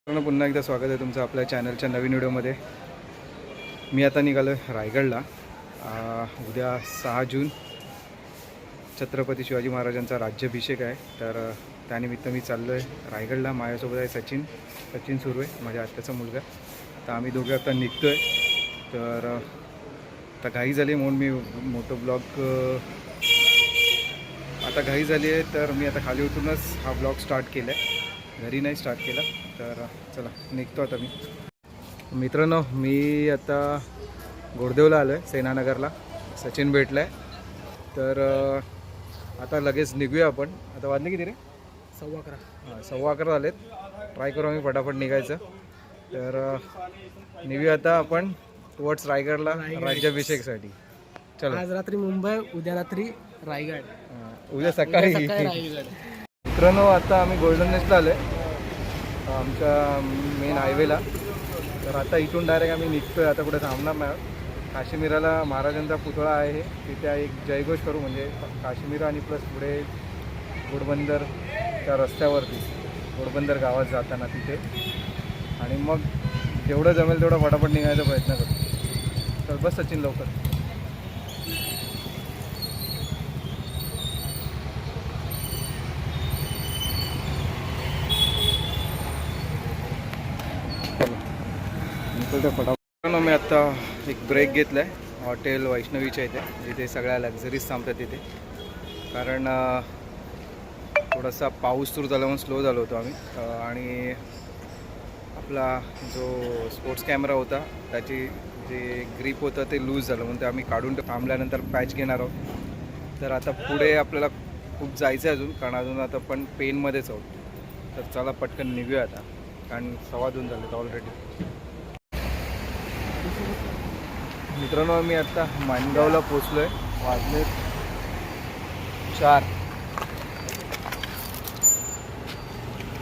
पुन्हा एकदा स्वागत आहे तुमचं आपल्या चॅनलच्या नवीन व्हिडिओमध्ये। मी आता निघालो आहे रायगडला। उद्या 6 जून छत्रपती शिवाजी महाराजांचा राज्याभिषेक आहे, तर त्यानिमित्त मी चाललो आहे रायगडला। माझ्यासोबत आहे सचिन सुर्वे, माझ्या आत्याचा मुलगा। तर आम्ही दोघे आता निघतो आहे। तर आता घाई झाली म्हणून मी मोठं ब्लॉग आता घाई झाली आहे, तर मी आता खाली उतरूनच हा ब्लॉग स्टार्ट केला आहे, घरी नाही स्टार्ट केला। तर चला निघतो आता मी। मित्रांनो, मी आता गोरदेवला आलो आहे, सेनानगरला। सचिन भेटला आहे, तर आता लगेच निघूया आपण। आता वाजले किती रे? 11:15। हां, 11:15 झालेत। ट्राय करू आम्ही फटाफट निघायचं। तर निघूया आता आपण टुवर्ड्स रायगडला राज्याभिषेकसाठी। चला, आज रात्री मुंबई, उद्या रात्री रायगड, उद्या सकाळी रायगड। मित्रांनो, आता आम्ही गोल्डन नेस्टला आलो आहे, आमच्या मेन हायवेला। तर आता इथून डायरेक्ट आम्ही निघतो आहे, आता कुठे थांबणार नाही। काश्मीराला महाराजांचा पुतळा आहे, तिथे एक जयघोष करू, म्हणजे काश्मीर आणि प्लस पुढे घोडबंदर त्या रस्त्यावरती घोडबंदर गावात जाताना तिथे, आणि मग जेवढं जमेल तेवढं फटाफट निघायचा प्रयत्न करू। तर बस सचिन लवकर। फटाफट मी आता एक ब्रेक घेतला आहे हॉटेल वैष्णवीच्या इथे, जिथे सगळ्या लक्झरीज थांबतात तिथे। कारण थोडासा पाऊस सुरू झाला म्हणून स्लो झालो होतो आम्ही, आणि आपला जो स्पोर्ट्स कॅमेरा होता त्याची जे ग्रीप होतं ते लूज झालं, म्हणून ते आम्ही काढून थांबल्यानंतर पॅच घेणार आहोत। तर आता पुढे आपल्याला खूप जायचं आहे अजून, कारण अजून आता पण पेनमध्येच आहोत। तर चला पटकन निघूया आता, कारण 2:15 झालेत ऑलरेडी। मित्रांनो, मी आता माणगावला पोचलो आहे, वाजले 4।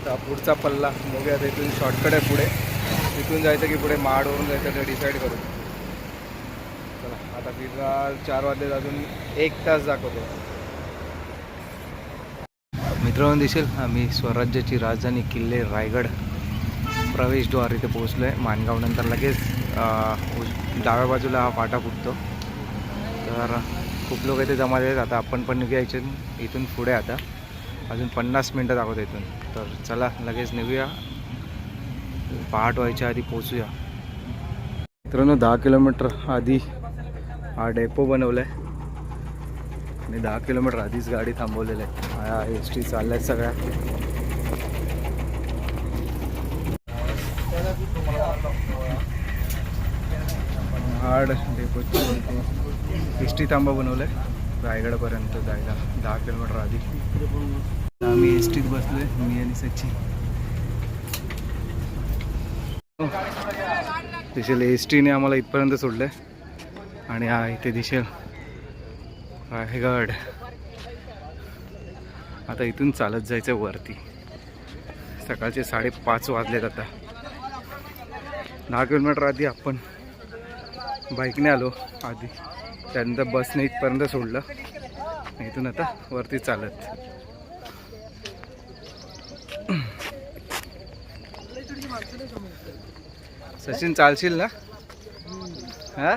तर पुढचा पल्ला बघूया, आता इथून शॉर्टकट आहे पुढे, तिथून जायचं की पुढे महाडवरून जायचं ते डिसाईड करू। चला, आता फिलहाल 4 वाजले, अजून 1 तास दाखवतो। मित्रांनो, दिसेल आम्ही स्वराज्याची राजधानी किल्ले रायगड प्रवेशद्वार इथे पोहोचलो आहे। माणगावनंतर लगेच डाव्या बाजूला हा फाटा फुटतो, तर खूप लोक इथे जमा आहेत। आता आपण पण निघायचे इथून पुढे, आता अजून 50 मिनटं दाखवतो इथून। तर चला लगेच निघूया, पहाट व्हायच्या आधी पोचूया। मित्रांनो, 10 किलोमीटर आधी हा डेपो बनवला आहे, आणि 10 किलोमीटर आधीच गाडी थांबवलेली आहे। एस टी चालल्या आहेत सगळ्या। हार्ड डेपोची एस टी थांबा बनवलं आहे रायगडपर्यंत जायला 10 किलोमीटर आधी। आम्ही एस टीत बसलो आहे, मी आणि सचिन। दिसेल एस टीने आम्हाला इथपर्यंत सोडलं आहे, आणि हा इथे दिसेल रायगड। आता इथून चालत जायचं वरती। सकाळचे 5:30 वाजलेत आता। 10 किलोमीटर आधी आपण बाईकने आलो आधी, त्यानंतर बसने इथपर्यंत सोडलं, इथून आता वरती चालत। सचिन, चालशील ना? हा,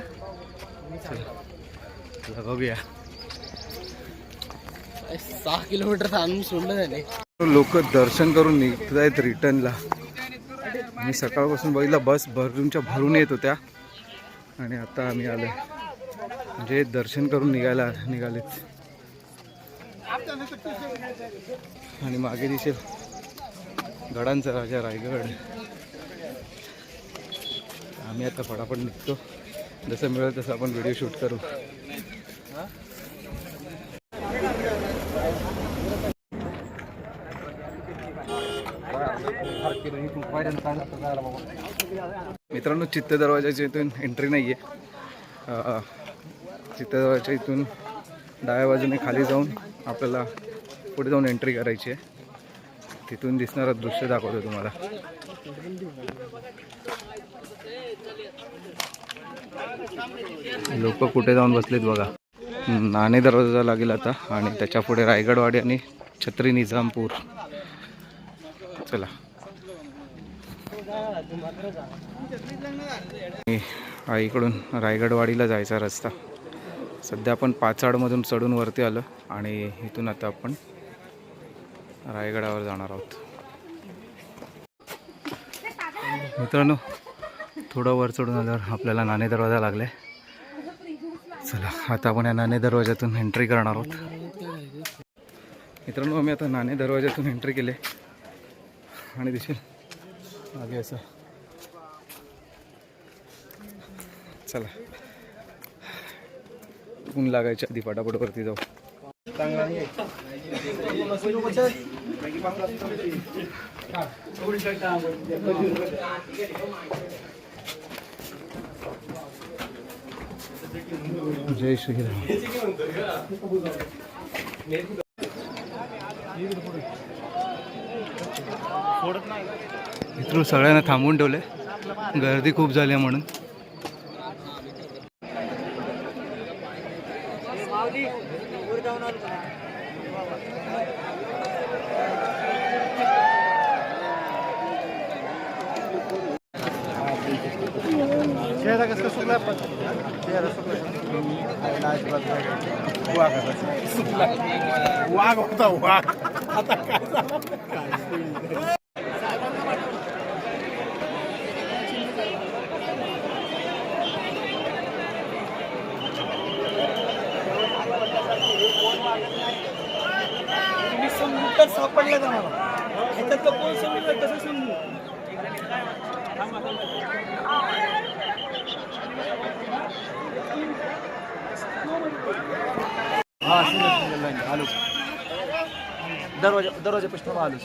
चला बघूया। 6 किलोमीटर आणून सोडलं त्याने। लोक दर्शन करून निघत आहेत रिटर्नला। मी सकाळपासून बघितलं बस भरूनच्या भरून येत होत्या, आणि आता आम्ही आलो म्हणजे दर्शन करून निघालेत। आणि मागे दिसेल गडांचा राजा रायगड। आम्ही आता फटाफट निघतो, जसं मिळेल तसं आपण व्हिडिओ शूट करू। मित्रांनो, चित्त दरवाजाच्या इथून एंट्री नाही आहे। चित्त दरवाजाच्या इथून डाव्या बाजूने खाली जाऊन आपल्याला पुढे जाऊन एंट्री करायची आहे। तिथून दिसणारं दृश्य दाखवतो तुम्हाला। लोक कुठे जाऊन बसलेत बघा। नाणे दरवाजा लागेल आता, आणि त्याच्या पुढे रायगडवाडी आणि छत्री निजामपूर। चला इकडून रायगडवाडीला जायचा रस्ता. सध्या आपण पाचाडमधून चढून वरती आलो आणि इथून आता आपण रायगडावर जाणार आहोत. मित्रांनो, थोडं वर चढून आल्यावर आपल्याला नाणे दरवाजा लागला आहे. चला आता आपण या नाणे दरवाजातून एंट्री करणार आहोत. मित्रांनो, आम्ही आता नाणे दरवाजातून एंट्री केले आणि दिसेल मागे असं. चला ऊन लागायच्या आधी पटापट वरती जाऊ. जय श्रीराम. मित्र सगळ्यांना थांबवून ठेवले, गर्दी खूप झाली आहे म्हणून. वाघ होता वाघ. आता काय झालं? सापडलं का मला ह्याच्यात कोण समजलं कसं समजू. आलू दरवाजा पुष्ट आलू.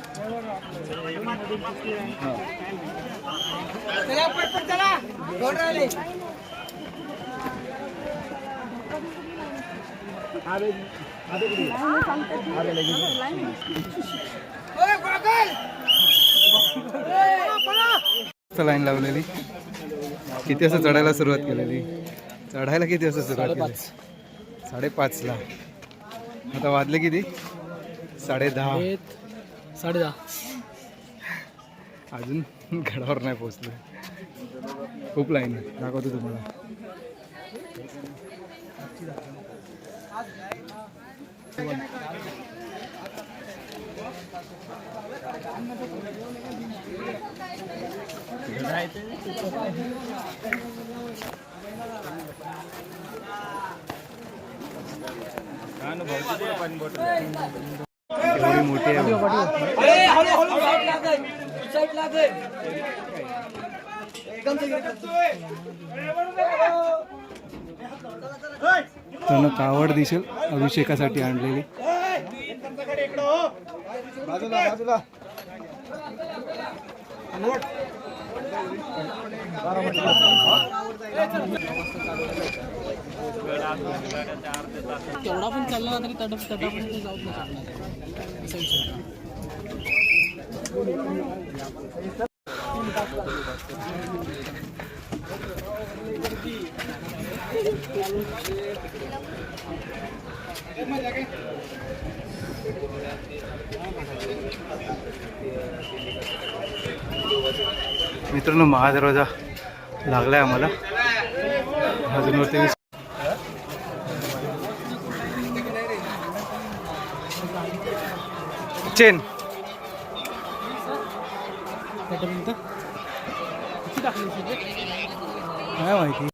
लाईन लावलेली. किती वाजता चढायला सुरुवात केलेली? चढायला किती वाजता सुरुवात केली? 5:30ला. आता वाजले किती? 10:30. 10:30. अजून गडावर नाही पोहोचलो. खूप लाईन आहे, दाखवतो तुम्हाला. एवढी मोठी आहे. त्यांना कावड दिसेल अभिषेकासाठी आणलेली. तेवढा पण चालला तरी तटापर्यंत जाऊ शकणार. मित्रांनो, महादरवाजा लागलाय आम्हाला. अजून वरती चेन काय माहिती.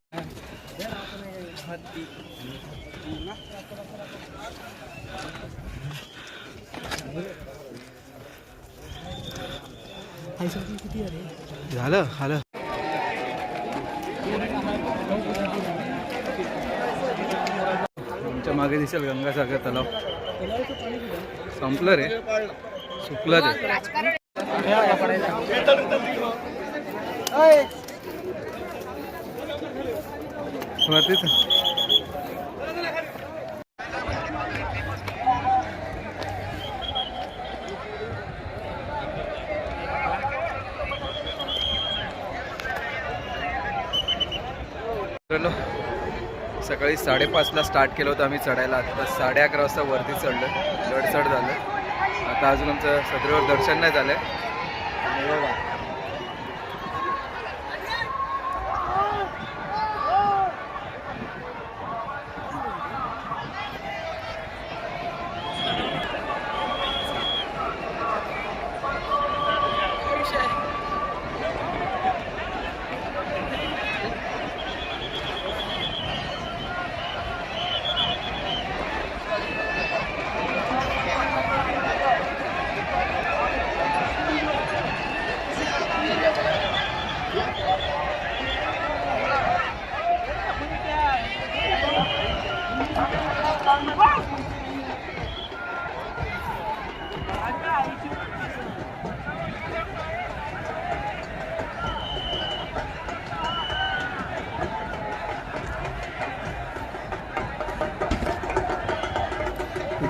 झालं झालं. आमच्या मागे दिसेल गंगासागर तलाव. संपलं रे, सुकलं ते. वरतीच सकाळी 5:30ला स्टार्ट केलं होतं आम्ही चढायला. आता 11:30 वाजता वरती चढलं, चढ झालं. आता अजून आमचं सदरेवर दर्शन नाही झालं.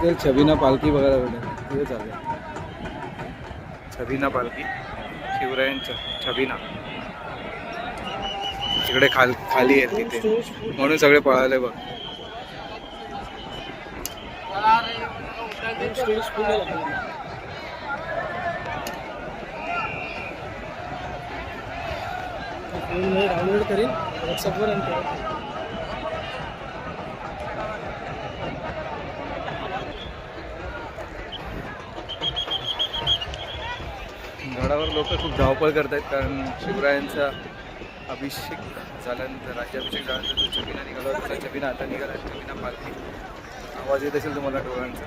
तिथे छबिना पालखी बघायला भेटेल. तिथे चालेल छबिना पालखी शिवरायांचं छबिना तिकडे खाली आहे तिथे, म्हणून सगळे पळाले बघ. डाउनलोड करीन व्हॉट्सअपवर आणि गडावर लोक खूप धावपळ करत आहेत, कारण शिवरायांचा अभिषेक झाल्यानंतर, राज्याभिषेक झाल्यानंतर जो छबिना निघाला होता, त्या छबिना आता निघाला. छबिना पालखी आवाज येत असेल तुम्हाला डोळ्यांचा,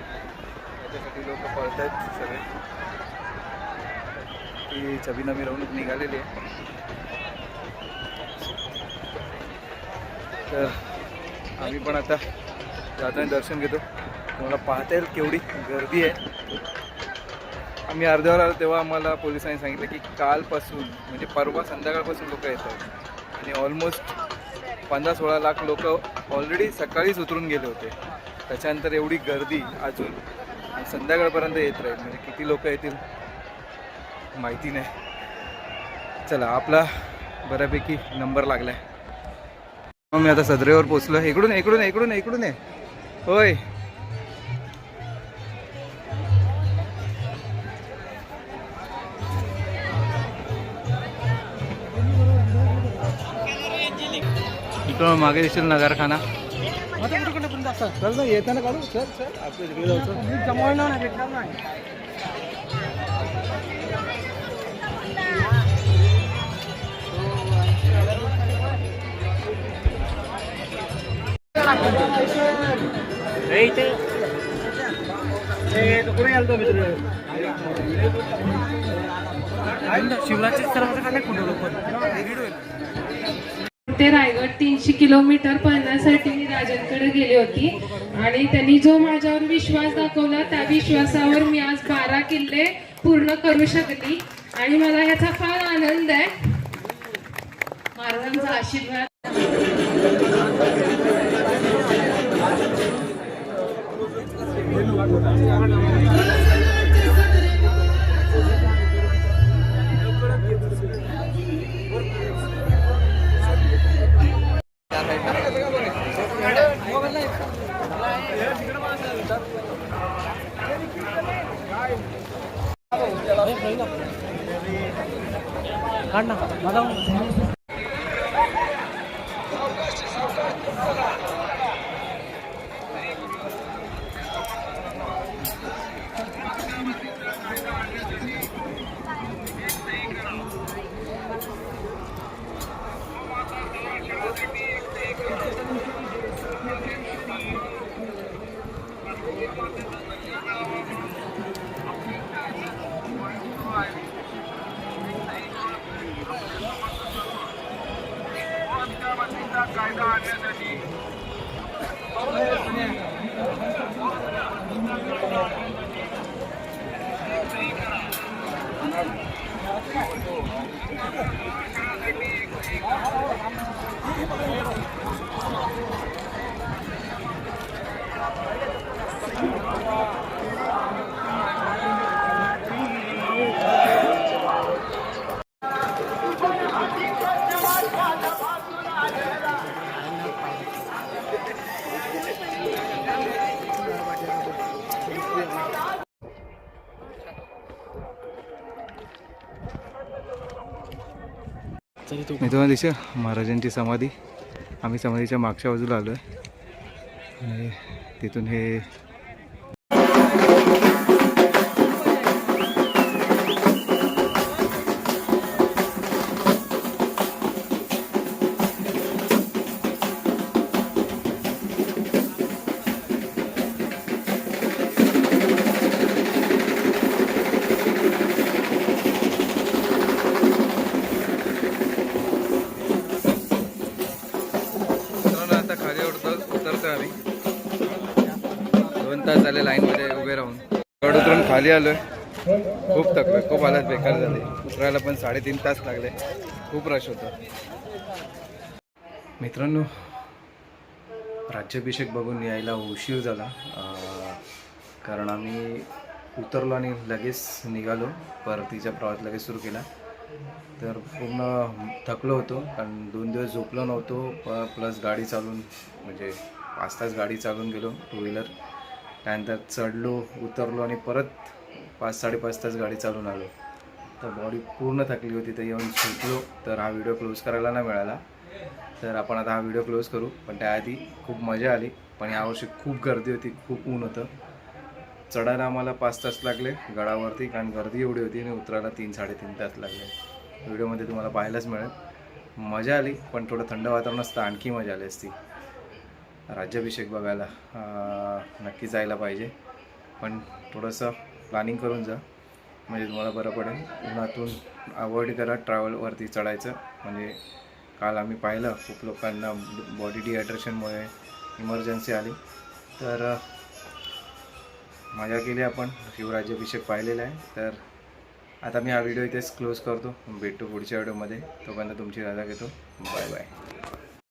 त्याच्यासाठी लोक पळत आहेत सगळे. ती छबिना मिरवणूक निघालेली आहे. तर आम्ही पण आता जाताना दर्शन घेतो. तुम्हाला पाहता येईल केवढी गर्दी आहे. आम्ही अर्ध्यावर आलो तेव्हा आम्हाला पोलिसांनी सांगितलं की कालपासून म्हणजे परवा संध्याकाळपासून लोक येतात आणि ऑलमोस्ट 15-16 लाख लोक ऑलरेडी सकाळीच उतरून गेले होते. त्याच्यानंतर एवढी गर्दी अजून संध्याकाळपर्यंत येत राहील. म्हणजे किती लोक येतील माहिती नाही. चला, आपला बऱ्यापैकी नंबर लागला आहे. मग मी आता सदरेवर पोचलो. इकडून इकडून इकडून इकडून आहे. होय, इकडं मागे दिसेल नगारखाना. चल ना, येताना काढू. चल चल, आपल्या तिकडे जायचं. जमवणार नाही, भेटणार नाही. शिवराची सर्वांचा काय कुठं लोक ते रायगड 300 किलोमीटर पळण्यासाठी मी राजांकडे गेली होती आणि त्यांनी जो माझ्यावर विश्वास दाखवला त्या विश्वासावर मी आज 12 किल्ले पूर्ण करू शकली आणि मला ह्याचा फार आनंद आहे. महाराजांचा आशीर्वाद. काढ ना माझा. कायदा आणण्यासाठी मित्रांनो, दिसेल महाराजांची समाधी. आम्ही समाधीच्या मागच्या बाजूला आलो आहे आणि तिथून हे झाले लाईनमध्ये उभे राहून. गड उतरून खाली आलोय. खूप थकलोय, खूप हालत बेकार झाली. उतरायला पण 3.5 तास लागले. खूप रश होता. मित्रांनो, राज्याभिषेक बघून यायला उशीर झाला. कारण आम्ही उतरलो आणि लगेच निघालो, परतीचा प्रवास लगेच सुरू केला. तर पूर्ण थकलो होतो कारण 2 दिवस झोपलो नव्हतो, प्लस गाडी चालवून म्हणजे 5 तास गाडी चालवून गेलो टू व्हीलर. त्यानंतर चढलो, उतरलो आणि परत 5-5.5 तास गाडी चालवून आलो. तर बॉडी पूर्ण थकली होती. तर येऊन झोपलो. तर हा व्हिडिओ क्लोज करायला नाही मिळाला. तर आपण आता हा व्हिडिओ क्लोज करू. पण त्याआधी खूप मजा आली. पण यावर्षी खूप गर्दी होती, खूप ऊन होतं. चढायला आम्हाला 5 तास लागले गडावरती कारण गर्दी एवढी होती आणि उतरायला 3-3.5 तास लागले. व्हिडिओमध्ये तुम्हाला पाहायलाच मिळेल. मजा आली, पण थोडं थंड वातावरण असतं आणखी मजा आली असती. राज्याभिषेक बघायला नक्की जायला पाहिजे, पण थोडंसं प्लॅनिंग करून जा म्हणजे तुम्हाला बरं पडेल. उन्हातून अवॉइड करा ट्रॅव्हलवरती चढायचं. म्हणजे काल आम्ही पाहिलं खूप लोकांना बॉडी डिहायड्रेशनमुळे इमर्जन्सी आली. तर मजा केली, आपण शिवराज्याभिषेक पाहिलेला आहे. तर आता मी हा व्हिडिओ इथेच क्लोज करतो. भेटतो पुढच्या व्हिडिओमध्ये. तोपर्यंत तुमची रजा घेतो. Bye bye.